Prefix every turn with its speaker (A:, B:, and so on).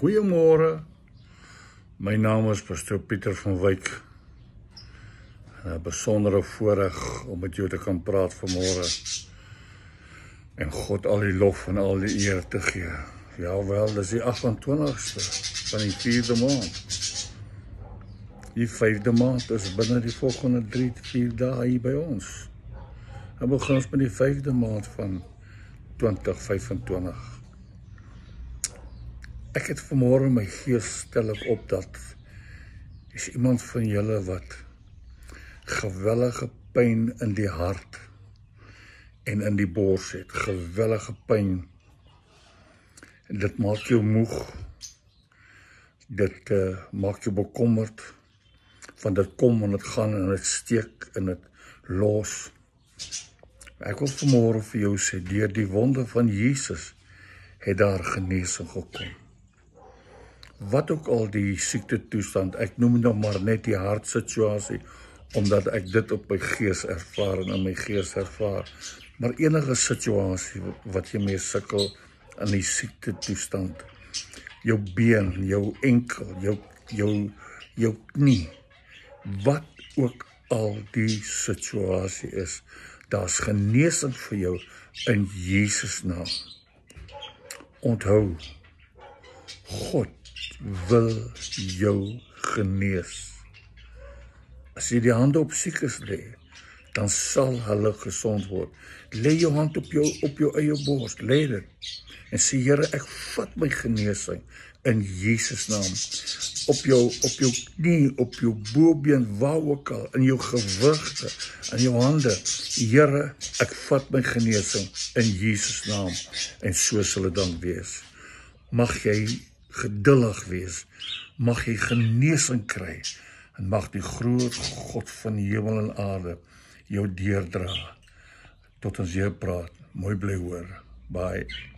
A: Goeiemôre, my naam is Pastoor Pieter van Wyk. 'n Besondere voorreg om met jou te kan praat vanmôre en God al die lof en al die eer te gee. Jawel, dis die 28ste van die 4de maand. Die 5de maand is binne die volgende 3-4 dae hier by ons. Dan begin ons met die 5de maand van 2025. Ek het vanmôre my gees stel ek op dat is iemand van julle wat gewellige pyn in die hart en in die bors het. Gewellige pyn. En dit maak jou moeg. Dit maak jou bekommerd. Van dit kom en dit gaan en dit steek en dit los. Ek wil vanmôre vir jou sê, deur die wonde van Jesus het daar genesing gekom. Wat ook al die siektetoestand, ek noem nog maar net die hartsituasie, omdat ek dit op my gees ervaar en in my gees ervaar. Maar enige situasie wat jy mee sukkel in die siektetoestand, jou been, jou enkel, jou knie, wat ook al die situasie is, daar's genesing vir jou in Jesus naam. Onthou, God wil jou genees. As jy die hande op siekes lê, dan sal hulle gesond word. Lê jou hand op jou eie bors, lê dit. En sê, Here, ek vat my genesing in Jesus naam. Op jou knie, op jou bobeen, waar ook al, in jou gewrigte, in jou hande. Here, ek vat my genesing in Jesus naam. En so sal dit dan wees. Mag jy geduldig wees, mag jy genesing kry, en mag die groot God van hemel en aarde jou deurdra, tot ons weer praat. Mooi bly hoor. Bye.